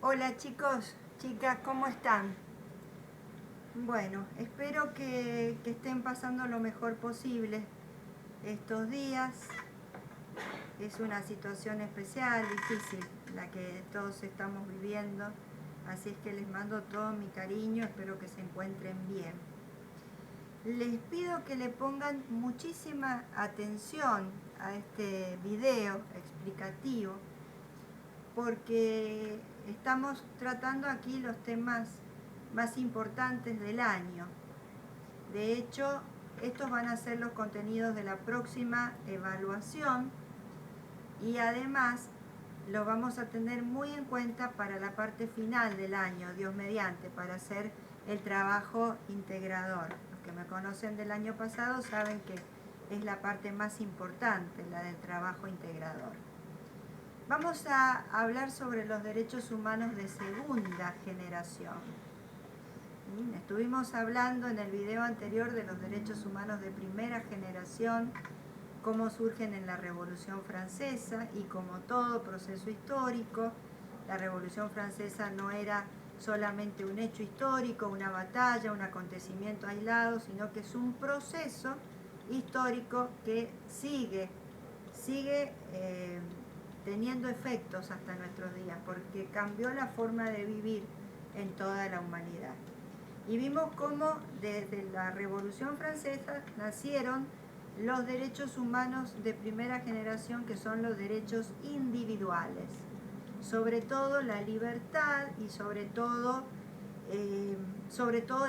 Hola chicos, chicas, ¿cómo están? Bueno, espero que estén pasando lo mejor posible estos días. Es una situación especial, difícil, la que todos estamos viviendo. Así es que les mando todo mi cariño, espero que se encuentren bien. Les pido que le pongan muchísima atención a este video explicativo porque estamos tratando aquí los temas más importantes del año. De hecho, estos van a ser los contenidos de la próxima evaluación y además los vamos a tener muy en cuenta para la parte final del año, Dios mediante, para hacer el trabajo integrador. Los que me conocen del año pasado saben que es la parte más importante, la del trabajo integrador. Vamos a hablar sobre los derechos humanos de segunda generación. Estuvimos hablando en el video anterior de los derechos humanos de primera generación, cómo surgen en la Revolución Francesa y como todo proceso histórico, la Revolución Francesa no era solamente un hecho histórico, una batalla, un acontecimiento aislado, sino que es un proceso histórico que sigue teniendo efectos hasta nuestros días, porque cambió la forma de vivir en toda la humanidad. Y vimos cómo desde la Revolución Francesa nacieron los derechos humanos de primera generación, que son los derechos individuales, sobre todo la libertad y sobre todo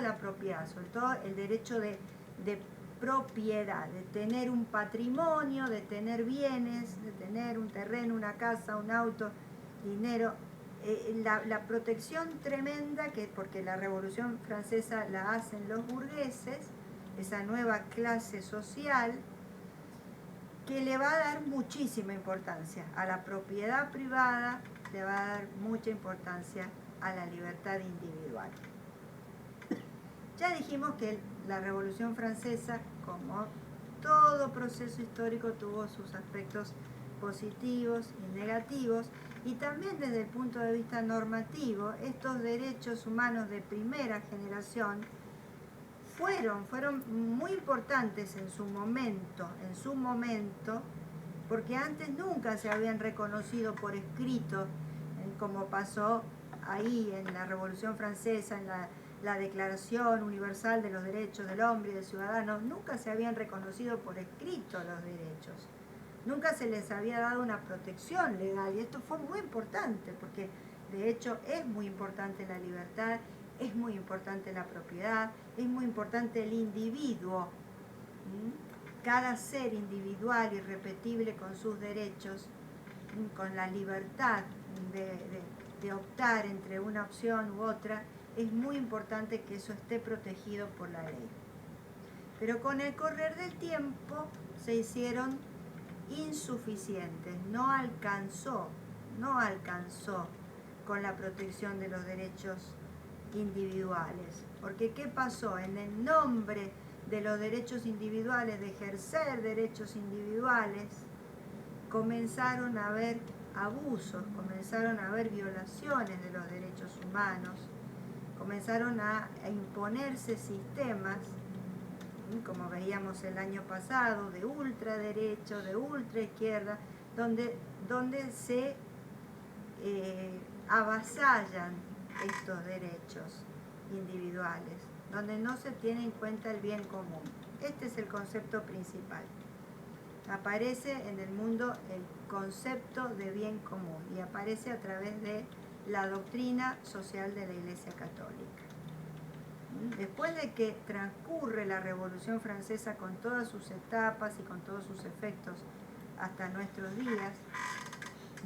la propiedad, sobre todo el derecho de propiedad, de tener un patrimonio, de tener bienes, de tener un terreno, una casa, un auto, dinero. La protección tremenda, que porque la Revolución Francesa la hacen los burgueses, esa nueva clase social, que le va a dar muchísima importancia a la propiedad privada, le va a dar mucha importancia a la libertad individual. Ya dijimos que la Revolución Francesa, como todo proceso histórico, tuvo sus aspectos positivos y negativos, y también desde el punto de vista normativo, estos derechos humanos de primera generación fueron muy importantes en su momento, porque antes nunca se habían reconocido por escrito, como pasó ahí en la Revolución Francesa, en la Declaración Universal de los Derechos del Hombre y del Ciudadano. Nunca se habían reconocido por escrito los derechos, nunca se les había dado una protección legal, y esto fue muy importante, porque de hecho es muy importante la libertad, es muy importante la propiedad, es muy importante el individuo, cada ser individual, irrepetible con sus derechos, con la libertad de optar entre una opción u otra. Es muy importante que eso esté protegido por la ley. Pero con el correr del tiempo se hicieron insuficientes, no alcanzó con la protección de los derechos individuales. Porque ¿qué pasó? En el nombre de los derechos individuales, de ejercer derechos individuales, comenzaron a haber abusos, comenzaron a haber violaciones de los derechos humanos, comenzaron a imponerse sistemas, como veíamos el año pasado, de ultraderecha, de ultraizquierda, donde se avasallan estos derechos individuales, donde no se tiene en cuenta el bien común. Este es el concepto principal. Aparece en el mundo el concepto de bien común y aparece a través de la doctrina social de la Iglesia Católica. Después de que transcurre la Revolución Francesa con todas sus etapas y con todos sus efectos hasta nuestros días,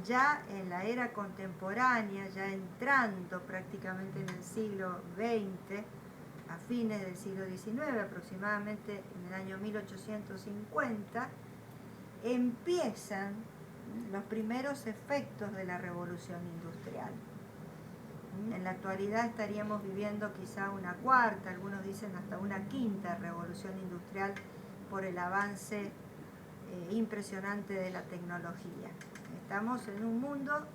ya en la era contemporánea, ya entrando prácticamente en el siglo XX, a fines del siglo XIX, aproximadamente en el año 1850, empiezan los primeros efectos de la revolución industrial. En la actualidad estaríamos viviendo quizá una cuarta, algunos dicen hasta una quinta revolución industrial, por el avance impresionante de la tecnología. Estamos en un mundo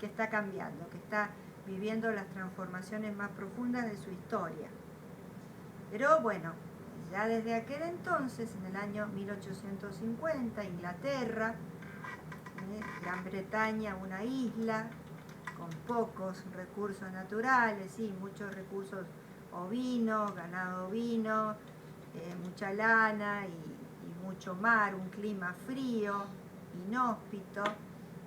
que está cambiando, que está viviendo las transformaciones más profundas de su historia. Pero bueno, ya desde aquel entonces, en el año 1850, Inglaterra, Gran Bretaña, una isla con pocos recursos naturales, sí, muchos recursos ovinos, ganado ovino, mucha lana y mucho mar, un clima frío, inhóspito.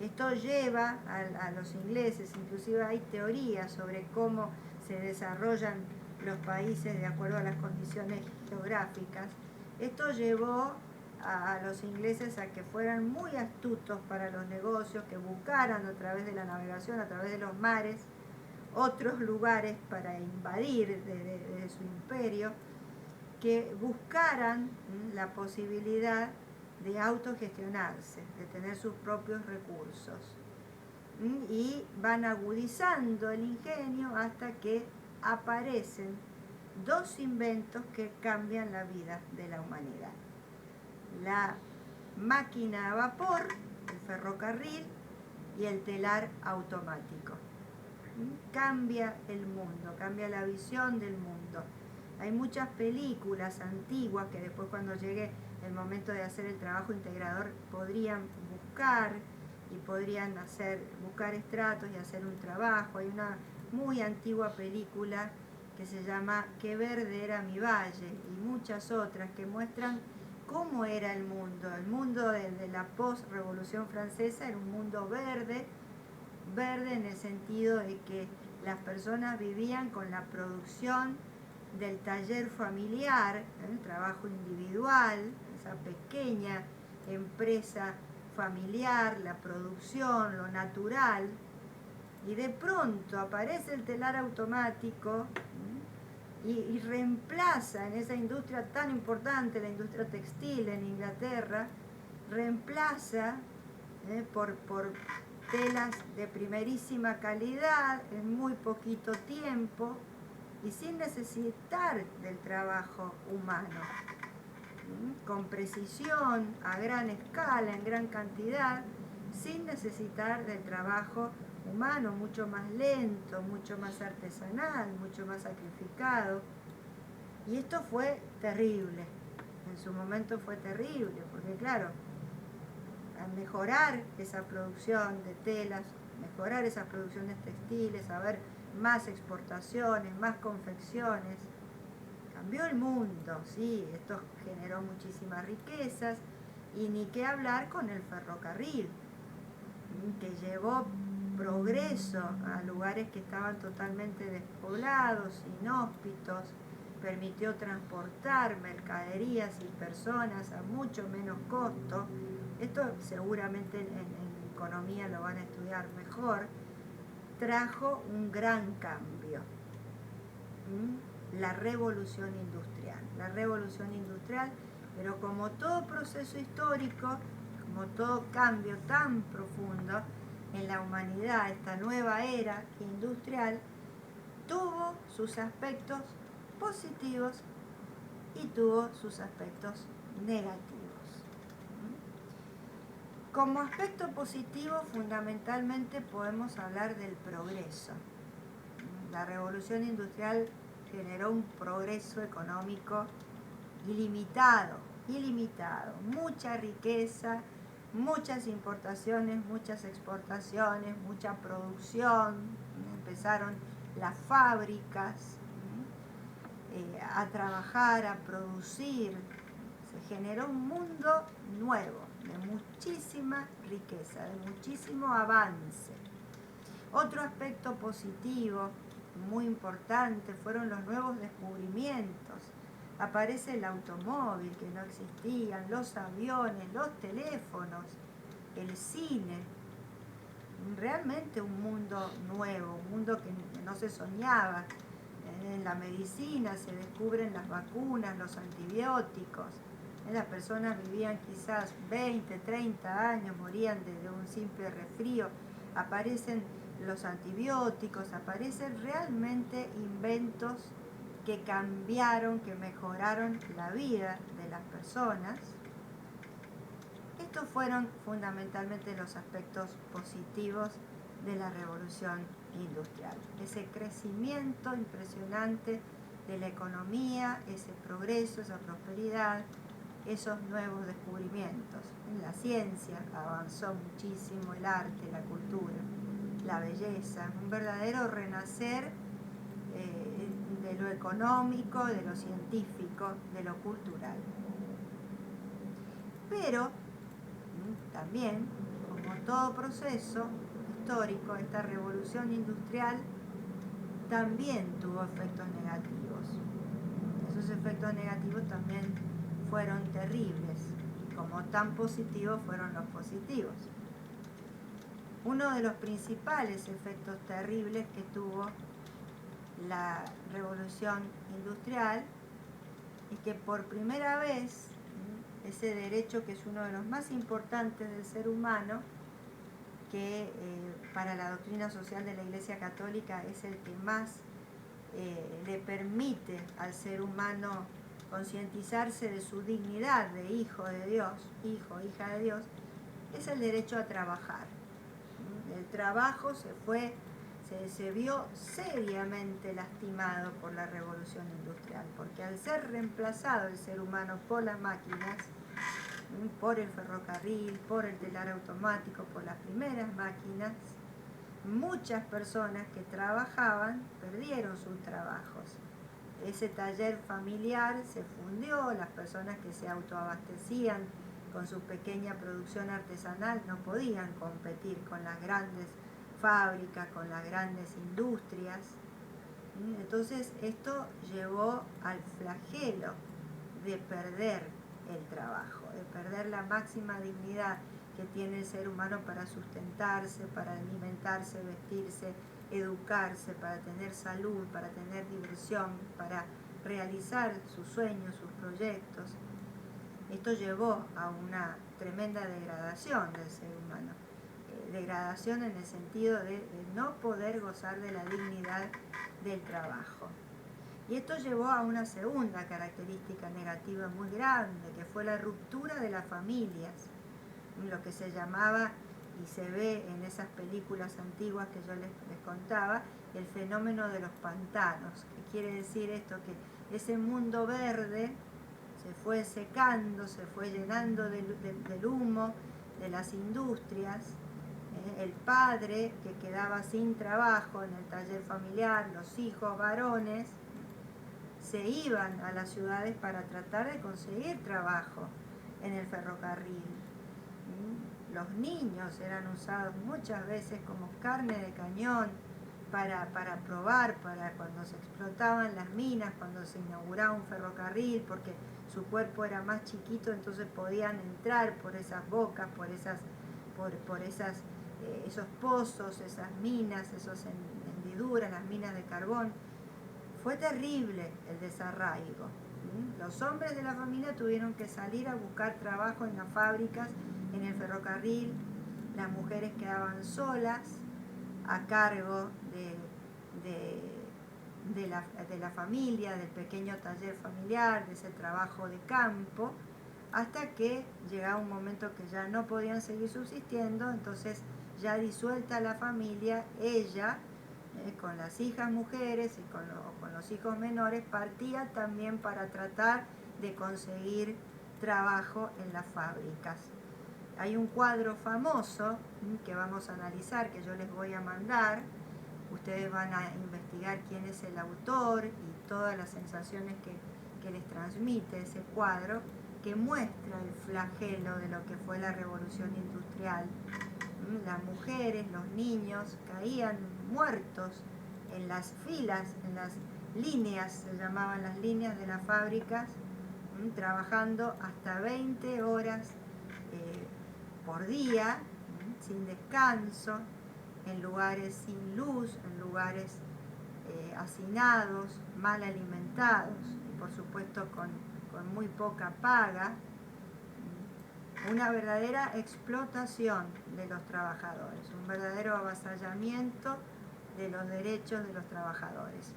Esto lleva a los ingleses, inclusive hay teorías sobre cómo se desarrollan los países de acuerdo a las condiciones geográficas. Esto llevó a los ingleses a que fueran muy astutos para los negocios, que buscaran a través de la navegación, a través de los mares, otros lugares para invadir de su imperio, que buscaran la posibilidad de autogestionarse, de tener sus propios recursos. Y van agudizando el ingenio hasta que aparecen dos inventos que cambian la vida de la humanidad. La máquina a vapor, el ferrocarril y el telar automático. Cambia el mundo, cambia la visión del mundo. Hay muchas películas antiguas que después, cuando llegue el momento de hacer el trabajo integrador, podrían buscar y podrían buscar estratos y hacer un trabajo. Hay una muy antigua película que se llama Qué verde era mi valle, y muchas otras que muestran cómo era el mundo. El mundo de la post-revolución francesa era un mundo verde en el sentido de que las personas vivían con la producción del taller familiar, el trabajo individual, esa pequeña empresa familiar, la producción, lo natural, y de pronto aparece el telar automático y reemplaza en esa industria tan importante, la industria textil en Inglaterra, reemplaza por telas de primerísima calidad en muy poquito tiempo y sin necesitar del trabajo humano, con precisión, a gran escala, en gran cantidad, sin necesitar del trabajo humano, mucho más lento, mucho más artesanal, mucho más sacrificado. Y esto fue terrible, en su momento fue terrible, porque claro, al mejorar esa producción de telas, mejorar esas producciones textiles, haber más exportaciones, más confecciones, cambió el mundo, sí, esto generó muchísimas riquezas, y ni qué hablar con el ferrocarril, que llevó progreso a lugares que estaban totalmente despoblados, inhóspitos, permitió transportar mercaderías y personas a mucho menos costo. Esto seguramente en economía lo van a estudiar mejor. Trajo un gran cambio. La revolución industrial, pero como todo proceso histórico, como todo cambio tan profundo en la humanidad, esta nueva era industrial tuvo sus aspectos positivos y tuvo sus aspectos negativos. Como aspecto positivo, fundamentalmente podemos hablar del progreso. La revolución industrial generó un progreso económico ilimitado, mucha riqueza, muchas importaciones, muchas exportaciones, mucha producción. Empezaron las fábricas a trabajar, a producir. Se generó un mundo nuevo, de muchísima riqueza, de muchísimo avance. Otro aspecto positivo, muy importante, fueron los nuevos descubrimientos. Aparece el automóvil, que no existían, los aviones, los teléfonos, el cine. Realmente un mundo nuevo, un mundo que no se soñaba. En la medicina se descubren las vacunas, los antibióticos. Las personas vivían quizás 20, 30 años, morían de un simple resfrío. Aparecen los antibióticos, aparecen realmente inventos que cambiaron, que mejoraron la vida de las personas. Estos fueron fundamentalmente los aspectos positivos de la revolución industrial. Ese crecimiento impresionante de la economía, ese progreso, esa prosperidad, esos nuevos descubrimientos. En la ciencia avanzó muchísimo, el arte, la cultura, la belleza, un verdadero renacer de lo económico, de lo científico, de lo cultural. Pero también, como todo proceso histórico, esta revolución industrial también tuvo efectos negativos. Esos efectos negativos también fueron terribles, como tan positivos fueron los positivos. Uno de los principales efectos terribles que tuvo la revolución industrial es que por primera vez ese derecho, que es uno de los más importantes del ser humano, que para la doctrina social de la Iglesia Católica es el que más le permite al ser humano concientizarse de su dignidad de hijo de Dios, hijo, hija de Dios, es el derecho a trabajar. El trabajo se vio seriamente lastimado por la revolución industrial, porque al ser reemplazado el ser humano por las máquinas, por el ferrocarril, por el telar automático, por las primeras máquinas, muchas personas que trabajaban perdieron sus trabajos. Ese taller familiar se fundió, las personas que se autoabastecían con su pequeña producción artesanal no podían competir con las grandes fábricas, con las grandes industrias. Entonces esto llevó al flagelo de perder el trabajo, de perder la máxima dignidad que tiene el ser humano para sustentarse, para alimentarse, vestirse, educarse, para tener salud, para tener diversión, para realizar sus sueños, sus proyectos. Esto llevó a una tremenda degradación del ser humano. Degradación en el sentido de no poder gozar de la dignidad del trabajo. Y esto llevó a una segunda característica negativa muy grande, que fue la ruptura de las familias, lo que se llamaba, y se ve en esas películas antiguas que yo les contaba, el fenómeno de los pantanos, que quiere decir esto, que ese mundo verde se fue secando, se fue llenando del humo de las industrias. El padre que quedaba sin trabajo en el taller familiar, los hijos varones, se iban a las ciudades para tratar de conseguir trabajo en el ferrocarril. Los niños eran usados muchas veces como carne de cañón para probar, para cuando se explotaban las minas, cuando se inauguraba un ferrocarril, porque su cuerpo era más chiquito, entonces podían entrar por esas bocas, por esos pozos, esas minas, esas hendiduras, las minas de carbón. Fue terrible el desarraigo. Los hombres de la familia tuvieron que salir a buscar trabajo en las fábricas, en el ferrocarril. Las mujeres quedaban solas a cargo de la familia, del pequeño taller familiar, de ese trabajo de campo, hasta que llegaba un momento que ya no podían seguir subsistiendo. Entonces, ya disuelta la familia, ella, con las hijas mujeres y con los hijos menores, partía también para tratar de conseguir trabajo en las fábricas. Hay un cuadro famoso que vamos a analizar, que yo les voy a mandar. Ustedes van a investigar quién es el autor y todas las sensaciones que les transmite ese cuadro, que muestra el flagelo de lo que fue la revolución industrial. Las mujeres, los niños caían muertos en las filas, en las líneas, se llamaban las líneas de las fábricas, trabajando hasta 20 horas por día, sin descanso, en lugares sin luz, en lugares hacinados, mal alimentados y por supuesto con muy poca paga. Una verdadera explotación de los trabajadores, un verdadero avasallamiento de los derechos de los trabajadores.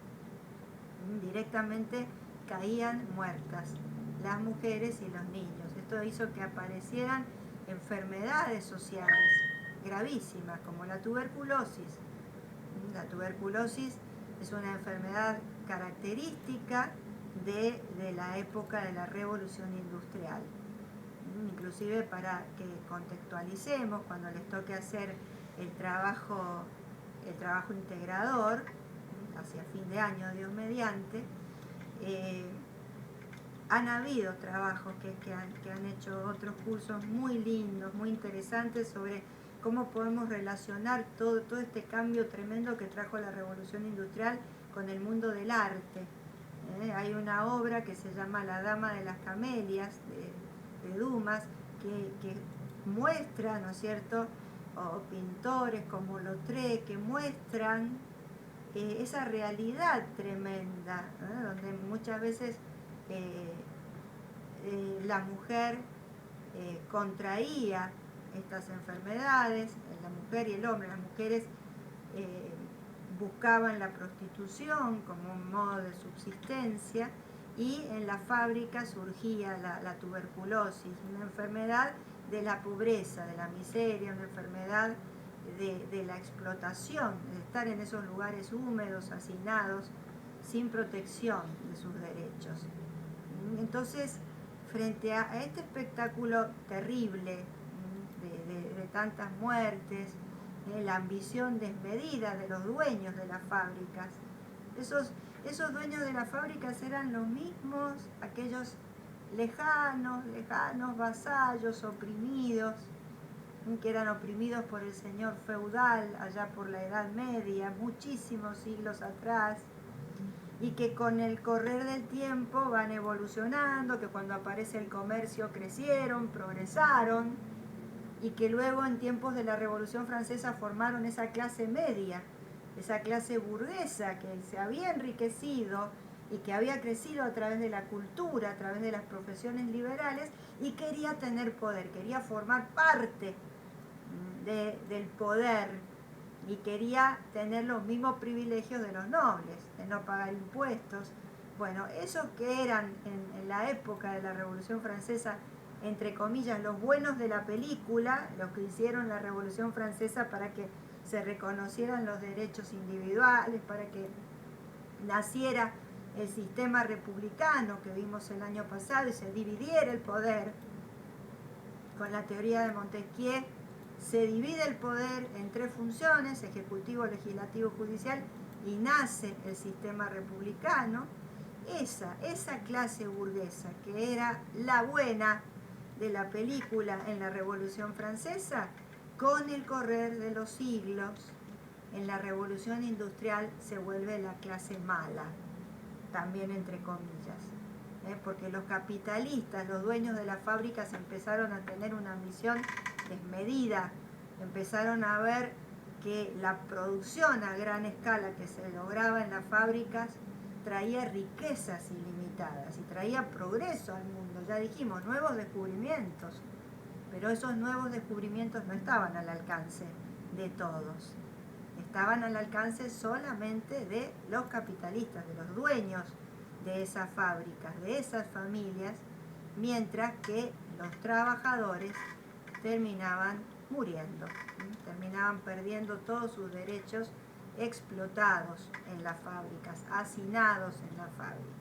Directamente caían muertas las mujeres y los niños. Esto hizo que aparecieran enfermedades sociales gravísimas, como la tuberculosis. La tuberculosis es una enfermedad característica de la época de la Revolución Industrial. Inclusive para que contextualicemos, cuando les toque hacer el trabajo integrador, hacia fin de año, Dios mediante, han habido trabajos que han hecho otros cursos muy lindos, muy interesantes sobre cómo podemos relacionar todo este cambio tremendo que trajo la Revolución Industrial con el mundo del arte. Hay una obra que se llama La Dama de las Camelias, de Dumas, que muestra, ¿no es cierto?, o pintores como Lautrec, que muestran esa realidad tremenda, donde muchas veces la mujer contraía estas enfermedades, la mujer y el hombre. Las mujeres buscaban la prostitución como un modo de subsistencia, y en la fábrica surgía la tuberculosis, una enfermedad de la pobreza, de la miseria, una enfermedad de la explotación, de estar en esos lugares húmedos, hacinados, sin protección de sus derechos. Entonces, frente a este espectáculo terrible de tantas muertes, la ambición desmedida de los dueños de las fábricas, esos dueños de las fábricas eran los mismos, aquellos lejanos vasallos oprimidos, que eran oprimidos por el señor feudal allá por la Edad Media, muchísimos siglos atrás, y que con el correr del tiempo van evolucionando, que cuando aparece el comercio crecieron, progresaron, y que luego en tiempos de la Revolución Francesa formaron esa clase media, esa clase burguesa que se había enriquecido y que había crecido a través de la cultura, a través de las profesiones liberales, y quería tener poder, quería formar parte del poder, y quería tener los mismos privilegios de los nobles, de no pagar impuestos. Bueno, esos que eran en la época de la Revolución Francesa, entre comillas, los buenos de la película, los que hicieron la Revolución Francesa para que se reconocieran los derechos individuales, para que naciera el sistema republicano que vimos el año pasado y se dividiera el poder. Con la teoría de Montesquieu se divide el poder en tres funciones: ejecutivo, legislativo, judicial, y nace el sistema republicano. Esa clase burguesa que era la buena de la película en la Revolución Francesa, con el correr de los siglos, en la Revolución Industrial se vuelve la clase mala, también entre comillas, porque los capitalistas, los dueños de las fábricas, empezaron a tener una ambición desmedida, empezaron a ver que la producción a gran escala que se lograba en las fábricas traía riquezas ilimitadas y traía progreso al mundo. Ya dijimos, nuevos descubrimientos, pero esos nuevos descubrimientos no estaban al alcance de todos, estaban al alcance solamente de los capitalistas, de los dueños de esas fábricas, de esas familias, mientras que los trabajadores terminaban muriendo, terminaban perdiendo todos sus derechos, explotados en las fábricas, hacinados en las fábricas.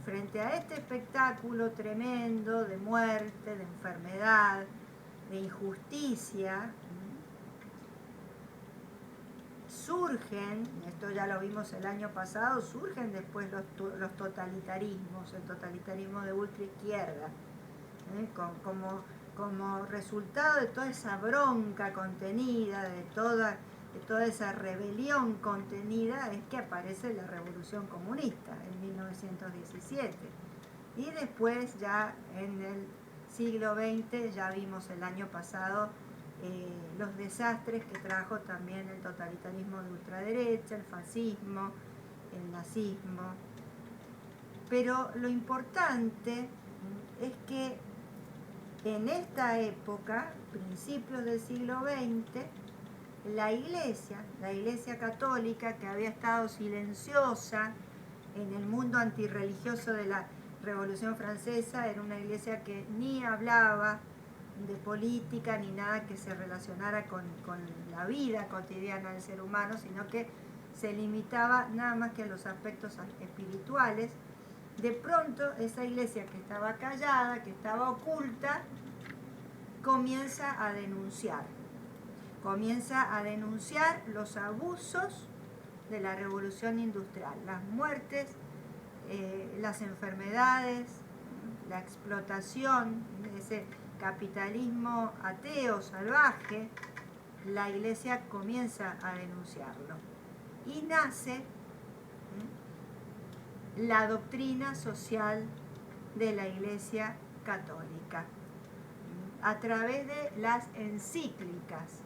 Frente a este espectáculo tremendo de muerte, de enfermedad, de injusticia, surgen, esto ya lo vimos el año pasado, surgen después los totalitarismos, el totalitarismo de ultraizquierda, como resultado de toda esa bronca contenida, de toda esa rebelión contenida, es que aparece la Revolución Comunista en 1917. Y después, ya en el siglo XX, ya vimos el año pasado los desastres que trajo también el totalitarismo de ultraderecha, el fascismo, el nazismo. Pero lo importante es que en esta época, principios del siglo XX, la Iglesia católica, que había estado silenciosa en el mundo antirreligioso de la Revolución Francesa, era una iglesia que ni hablaba de política ni nada que se relacionara con la vida cotidiana del ser humano, sino que se limitaba nada más que a los aspectos espirituales. De pronto esa iglesia que estaba callada, que estaba oculta, comienza a denunciar los abusos de la revolución industrial, las muertes, las enfermedades, la explotación, ese capitalismo ateo, salvaje. La iglesia comienza a denunciarlo y nace la doctrina social de la Iglesia Católica a través de las encíclicas.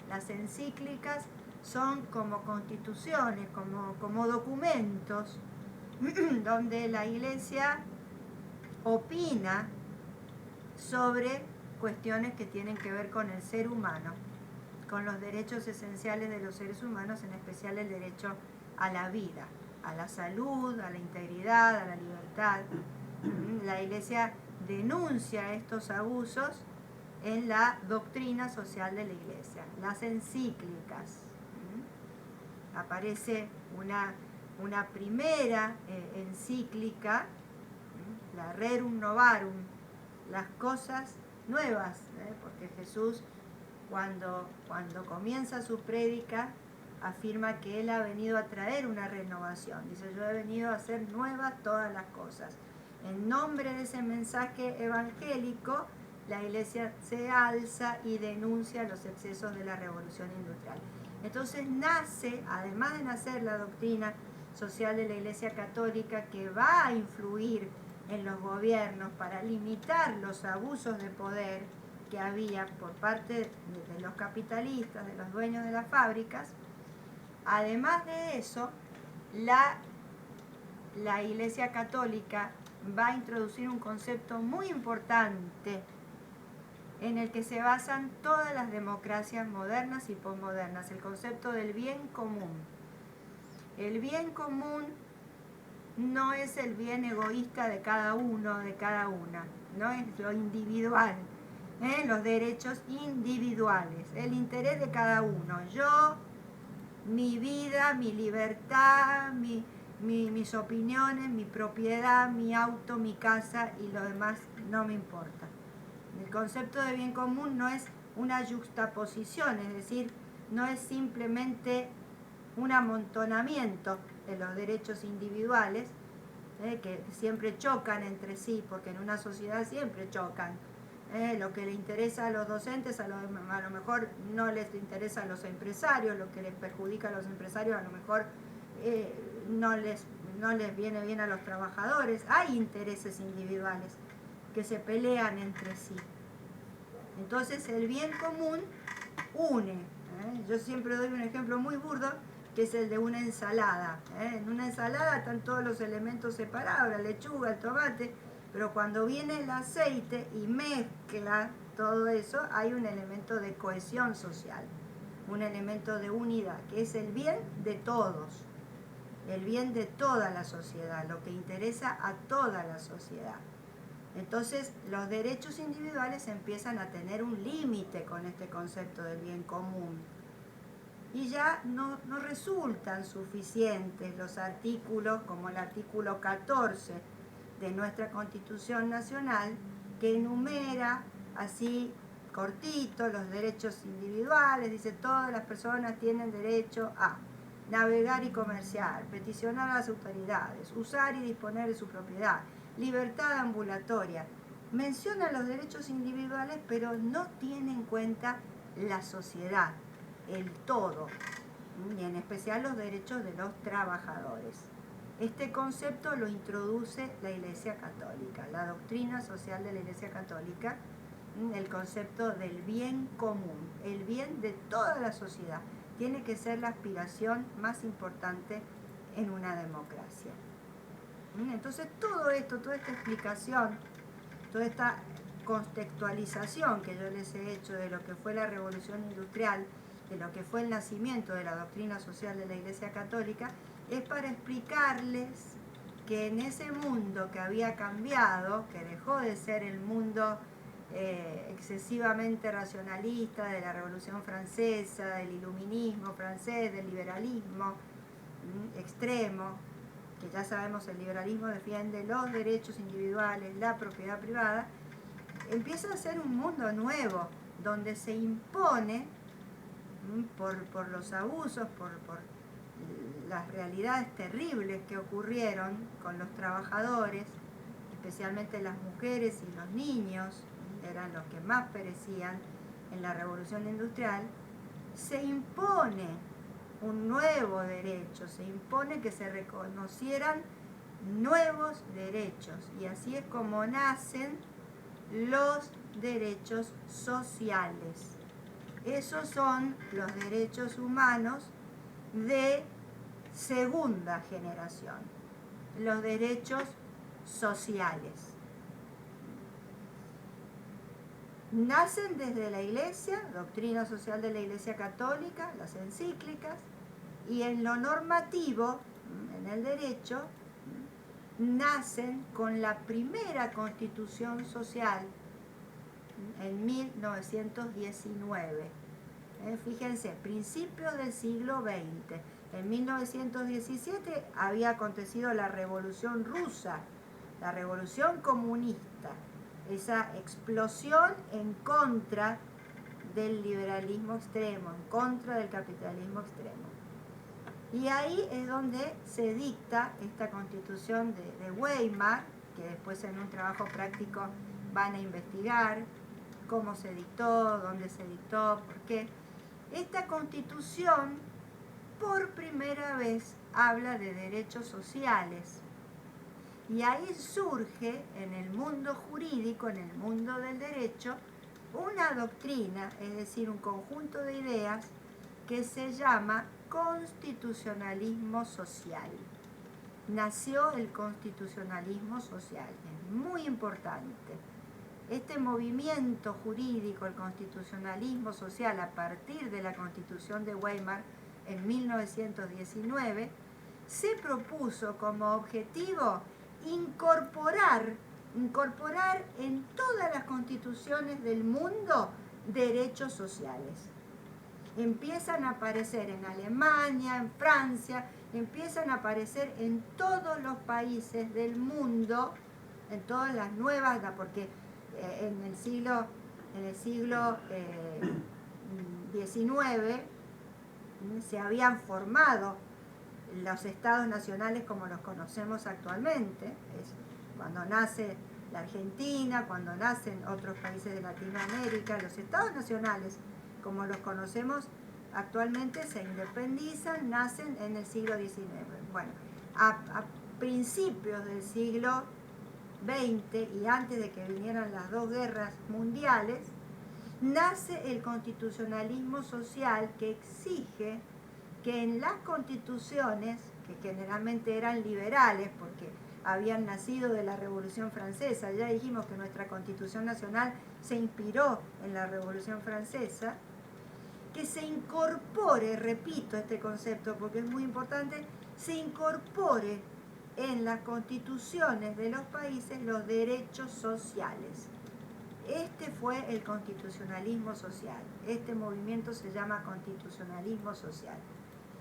Las encíclicas son como constituciones, como documentos donde la Iglesia opina sobre cuestiones que tienen que ver con el ser humano, con los derechos esenciales de los seres humanos, en especial el derecho a la vida, a la salud, a la integridad, a la libertad. La Iglesia denuncia estos abusos en la doctrina social de la Iglesia, las encíclicas. Aparece una primera encíclica, la Rerum Novarum, las cosas nuevas, porque Jesús cuando comienza su prédica afirma que Él ha venido a traer una renovación. Dice, yo he venido a hacer nuevas todas las cosas. En nombre de ese mensaje evangélico, la Iglesia se alza y denuncia los excesos de la revolución industrial. Entonces nace, además de nacer la doctrina social de la Iglesia Católica, que va a influir en los gobiernos para limitar los abusos de poder que había por parte de los capitalistas, de los dueños de las fábricas. Además de eso, la Iglesia Católica va a introducir un concepto muy importante en el que se basan todas las democracias modernas y posmodernas, el concepto del bien común. El bien común no es el bien egoísta de cada uno, de cada una, no es lo individual, los derechos individuales, el interés de cada uno. Yo, mi vida, mi libertad, mis opiniones, mi propiedad, mi auto, mi casa y lo demás no me importa. El concepto de bien común no es una yuxtaposición, es decir, no es simplemente un amontonamiento de los derechos individuales, que siempre chocan entre sí, porque en una sociedad siempre chocan. Lo que le interesa a los docentes a lo mejor no les interesa a los empresarios, lo que les perjudica a los empresarios a lo mejor no les viene bien a los trabajadores. Hay intereses individuales que se pelean entre sí. Entonces el bien común une. Yo siempre doy un ejemplo muy burdo, que es el de una ensalada. En una ensalada están todos los elementos separados, la lechuga, el tomate, pero cuando viene el aceite y mezcla todo eso, hay un elemento de cohesión social, un elemento de unidad, que es el bien de todos, el bien de toda la sociedad, lo que interesa a toda la sociedad. Entonces, los derechos individuales empiezan a tener un límite con este concepto del bien común. Y ya no resultan suficientes los artículos, como el artículo 14 de nuestra Constitución Nacional, que enumera así cortito los derechos individuales. Dice, todas las personas tienen derecho a navegar y comerciar, peticionar a las autoridades, usar y disponer de su propiedad, libertad ambulatoria. Menciona los derechos individuales, pero no tiene en cuenta la sociedad, el todo, y en especial los derechos de los trabajadores. Este concepto lo introduce la Iglesia Católica, la doctrina social de la Iglesia Católica, el concepto del bien común, el bien de toda la sociedad. Tiene que ser la aspiración más importante en una democracia. Entonces todo esto, toda esta explicación, toda esta contextualización que yo les he hecho de lo que fue la revolución industrial, de lo que fue el nacimiento de la doctrina social de la Iglesia Católica, es para explicarles que en ese mundo que había cambiado, que dejó de ser el mundo excesivamente racionalista de la Revolución Francesa, del iluminismo francés, del liberalismo extremo, que ya sabemos el liberalismo defiende los derechos individuales, la propiedad privada, empieza a ser un mundo nuevo, donde se impone por los abusos, por las realidades terribles que ocurrieron con los trabajadores, especialmente las mujeres y los niños, eran los que más perecían en la revolución industrial, se impone un nuevo derecho, se impone que se reconocieran nuevos derechos, y así es como nacen los derechos sociales. Esos son los derechos humanos de segunda generación, los derechos sociales. Nacen desde la Iglesia, doctrina social de la Iglesia Católica, las encíclicas, y en lo normativo, en el derecho, nacen con la primera Constitución Social en 1919. Fíjense, principios del siglo XX. En 1917 había acontecido la Revolución Rusa, la Revolución Comunista, esa explosión en contra del liberalismo extremo, en contra del capitalismo extremo. Y ahí es donde se dicta esta Constitución de Weimar, que después en un trabajo práctico van a investigar cómo se dictó, dónde se dictó, por qué. Esta Constitución por primera vez habla de derechos sociales. Y ahí surge en el mundo jurídico, en el mundo del derecho, una doctrina, es decir, un conjunto de ideas que se llama constitucionalismo social. Nació el constitucionalismo social, es muy importante. Este movimiento jurídico, el constitucionalismo social, a partir de la Constitución de Weimar en 1919, se propuso como objetivo incorporar en todas las constituciones del mundo derechos sociales. Empiezan a aparecer en Alemania, en Francia, empiezan a aparecer en todos los países del mundo, en todas las nuevas, porque en el siglo XIX se habían formado los estados nacionales como los conocemos actualmente. Es cuando nace la Argentina, cuando nacen otros países de Latinoamérica, los estados nacionales como los conocemos actualmente se independizan, nacen en el siglo XIX. Bueno, a principios del siglo XX y antes de que vinieran las dos guerras mundiales, nace el constitucionalismo social, que exige que en las constituciones, que generalmente eran liberales porque habían nacido de la Revolución Francesa, ya dijimos que nuestra Constitución Nacional se inspiró en la Revolución Francesa, que se incorpore, repito este concepto porque es muy importante, se incorpore en las constituciones de los países los derechos sociales. Este fue el constitucionalismo social. Este movimiento se llama constitucionalismo social.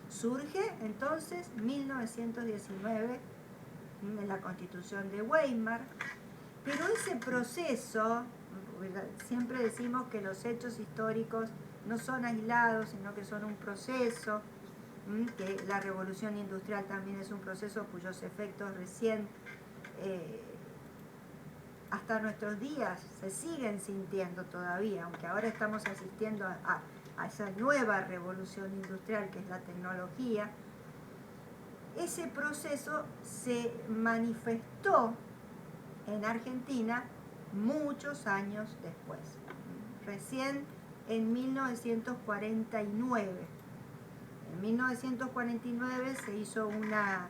Surge entonces 1919 en la Constitución de Weimar, pero ese proceso, siempre decimos que los hechos históricos no son aislados, sino que son un proceso, que la revolución industrial también es un proceso cuyos efectos recién hasta nuestros días se siguen sintiendo todavía, aunque ahora estamos asistiendo a esa nueva revolución industrial que es la tecnología. Ese proceso se manifestó en Argentina muchos años después, recién en 1949. En 1949 se hizo una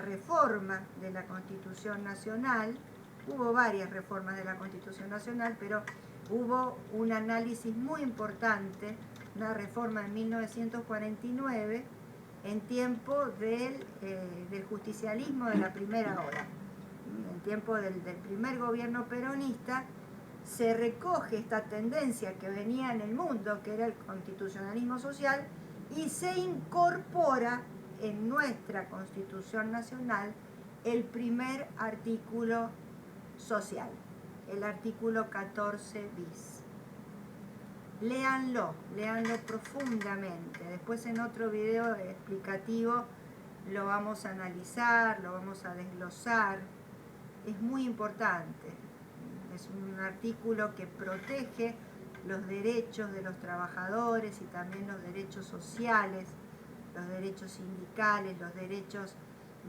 reforma de la Constitución Nacional. Hubo varias reformas de la Constitución Nacional, pero hubo un análisis muy importante, una reforma en 1949, en tiempo del justicialismo de la primera hora. En tiempo del primer gobierno peronista, se recoge esta tendencia que venía en el mundo, que era el constitucionalismo social, y se incorpora en nuestra Constitución Nacional el primer artículo social, el artículo 14 bis. Léanlo profundamente. Después en otro video explicativo lo vamos a analizar, lo vamos a desglosar. Es muy importante. Es un artículo que protege los derechos de los trabajadores y también los derechos sociales, los derechos sindicales, los derechos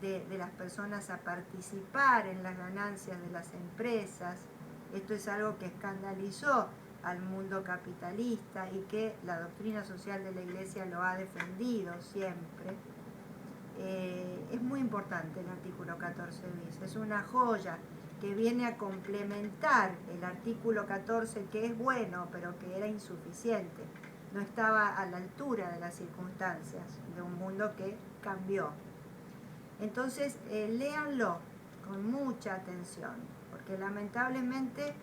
de las personas a participar en las ganancias de las empresas. Esto es algo que escandalizó al mundo capitalista y que la doctrina social de la Iglesia lo ha defendido siempre. Es muy importante el artículo 14 bis, es una joya que viene a complementar el artículo 14, que es bueno, pero que era insuficiente, no estaba a la altura de las circunstancias de un mundo que cambió. Entonces, léanlo con mucha atención, porque lamentablemente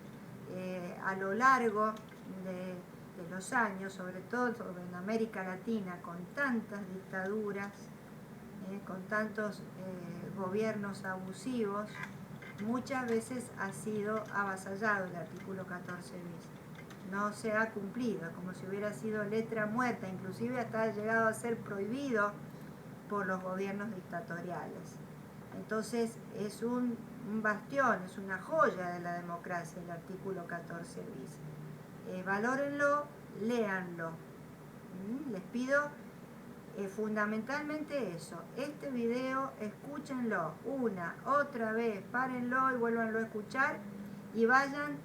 a lo largo de los años, sobre todo en América Latina, con tantas dictaduras, con tantos gobiernos abusivos, muchas veces ha sido avasallado el artículo 14 bis. No se ha cumplido, como si hubiera sido letra muerta, inclusive hasta ha llegado a ser prohibido por los gobiernos dictatoriales. Entonces es un bastión, es una joya de la democracia el artículo 14 bis. Valórenlo, léanlo. Les pido fundamentalmente eso, este video escúchenlo otra vez, párenlo y vuélvanlo a escuchar y vayan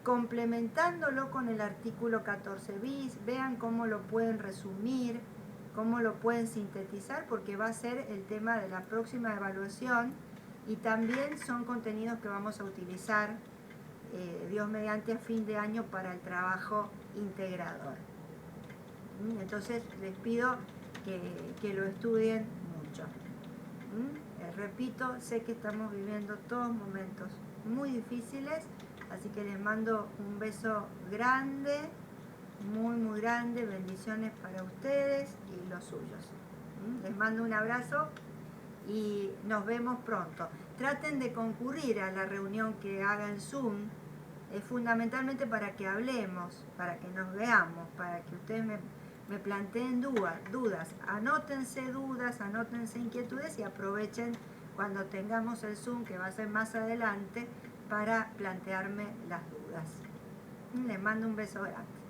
complementándolo con el artículo 14 bis, vean cómo lo pueden resumir, cómo lo pueden sintetizar, porque va a ser el tema de la próxima evaluación y también son contenidos que vamos a utilizar, Dios mediante, a fin de año para el trabajo integrador. Entonces les pido que lo estudien mucho. Repito, sé que estamos viviendo todos momentos muy difíciles, así que les mando un beso grande, muy muy grande, bendiciones para ustedes y los suyos. Les mando un abrazo y nos vemos pronto. Traten de concurrir a la reunión que haga en Zoom, fundamentalmente para que hablemos, para que nos veamos, para que ustedes me planteen dudas, anótense inquietudes y aprovechen cuando tengamos el Zoom, que va a ser más adelante, para plantearme las dudas. Les mando un beso grande.